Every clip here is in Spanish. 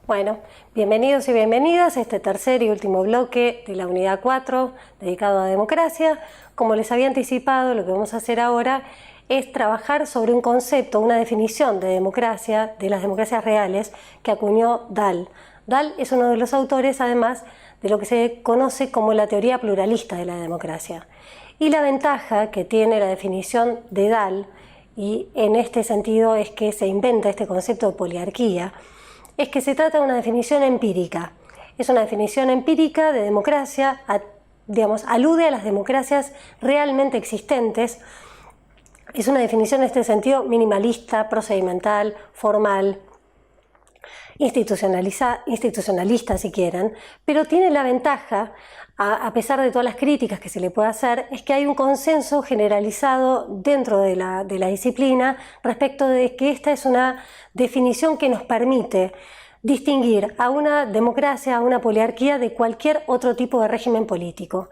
Bueno, bienvenidos y bienvenidas a este tercer y último bloque de la unidad 4 dedicado a democracia. Como les había anticipado, lo que vamos a hacer ahora es trabajar sobre un concepto, una definición de democracia, de las democracias reales, que acuñó Dahl. Dahl es uno de los autores, además, de lo que se conoce como la teoría pluralista de la democracia. Y la ventaja que tiene la definición de Dahl, y en este sentido es que se inventa este concepto de poliarquía, es que se trata de una definición empírica. Es una definición empírica de democracia, alude a las democracias realmente existentes. Es una definición en este sentido minimalista, procedimental, formal, institucionalista si quieren, pero tiene la ventaja, a pesar de todas las críticas que se le puede hacer, es que hay un consenso generalizado dentro de la disciplina respecto de que esta es una definición que nos permite distinguir a una democracia, a una poliarquía de cualquier otro tipo de régimen político.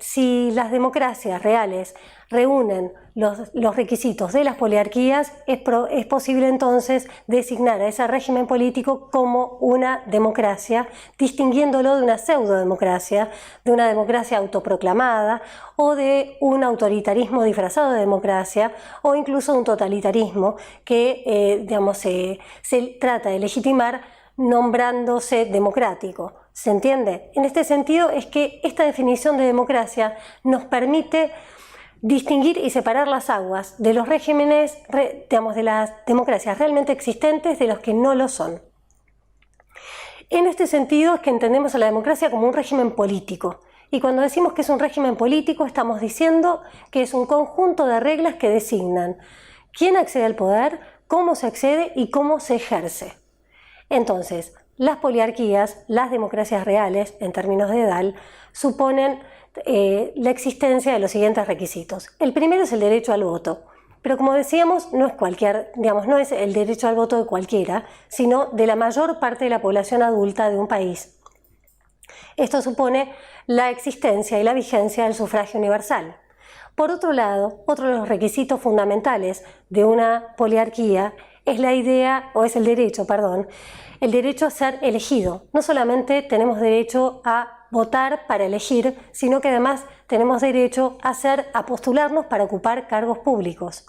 Si las democracias reales reúnen los requisitos de las poliarquías, es posible entonces designar a ese régimen político como una democracia, distinguiéndolo de una pseudodemocracia, de una democracia autoproclamada o de un autoritarismo disfrazado de democracia o incluso un totalitarismo que se trata de legitimar nombrándose democrático. ¿Se entiende? En este sentido es que esta definición de democracia nos permite distinguir y separar las aguas de los regímenes, de las democracias realmente existentes de los que no lo son. En este sentido es que entendemos a la democracia como un régimen político. Y cuando decimos que es un régimen político, estamos diciendo que es un conjunto de reglas que designan quién accede al poder, cómo se accede y cómo se ejerce. Entonces, las poliarquías, las democracias reales, en términos de Dahl, suponen la existencia de los siguientes requisitos. El primero es el derecho al voto, pero como decíamos, no es el derecho al voto de cualquiera, sino de la mayor parte de la población adulta de un país. Esto supone la existencia y la vigencia del sufragio universal. Por otro lado, otro de los requisitos fundamentales de una poliarquía es el derecho a ser elegido. No solamente tenemos derecho a votar para elegir, sino que además tenemos derecho a postularnos para ocupar cargos públicos.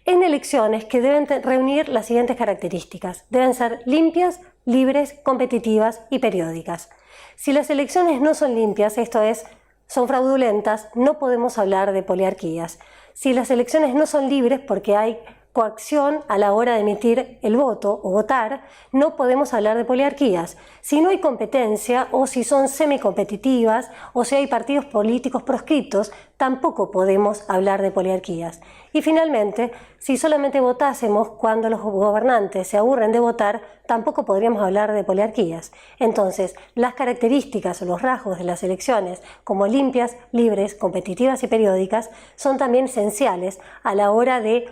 En elecciones que deben reunir las siguientes características. Deben ser limpias, libres, competitivas y periódicas. Si las elecciones no son limpias, esto es, son fraudulentas, no podemos hablar de poliarquías. Si las elecciones no son libres porque hay coacción a la hora de emitir el voto o votar, no podemos hablar de poliarquías. Si no hay competencia o si son semicompetitivas o si hay partidos políticos proscriptos, tampoco podemos hablar de poliarquías. Y finalmente, si solamente votásemos cuando los gobernantes se aburren de votar, tampoco podríamos hablar de poliarquías. Entonces, las características o los rasgos de las elecciones, como limpias, libres, competitivas y periódicas, son también esenciales a la hora de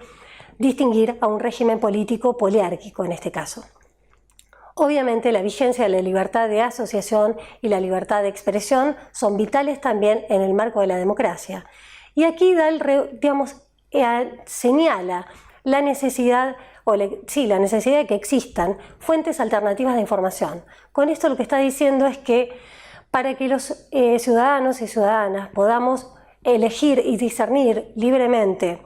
distinguir a un régimen político poliárquico en este caso. Obviamente la vigencia de la libertad de asociación y la libertad de expresión son vitales también en el marco de la democracia. Y aquí Dahl, señala la necesidad de que existan fuentes alternativas de información. Con esto lo que está diciendo es que para que los ciudadanos y ciudadanas podamos elegir y discernir libremente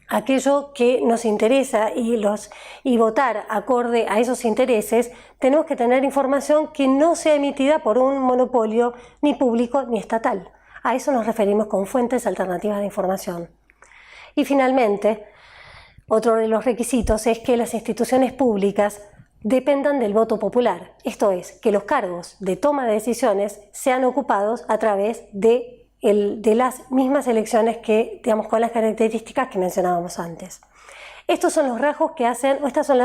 aquello que nos interesa y votar acorde a esos intereses, tenemos que tener información que no sea emitida por un monopolio ni público ni estatal. A eso nos referimos con fuentes alternativas de información. Y finalmente, otro de los requisitos es que las instituciones públicas dependan del voto popular, esto es, que los cargos de toma de decisiones sean ocupados a través de las mismas elecciones con las características que mencionábamos antes. Estos son los rasgos que hacen, o estos son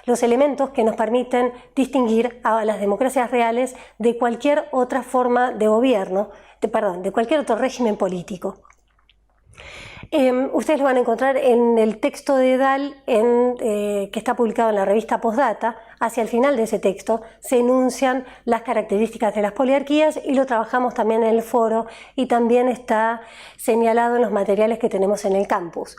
los elementos que nos permiten distinguir a las democracias reales de cualquier otra forma de gobierno, de cualquier otro régimen político. Ustedes lo van a encontrar en el texto de Dahl que está publicado en la revista Postdata. Hacia el final de ese texto se enuncian las características de las poliarquías y lo trabajamos también en el foro y también está señalado en los materiales que tenemos en el campus.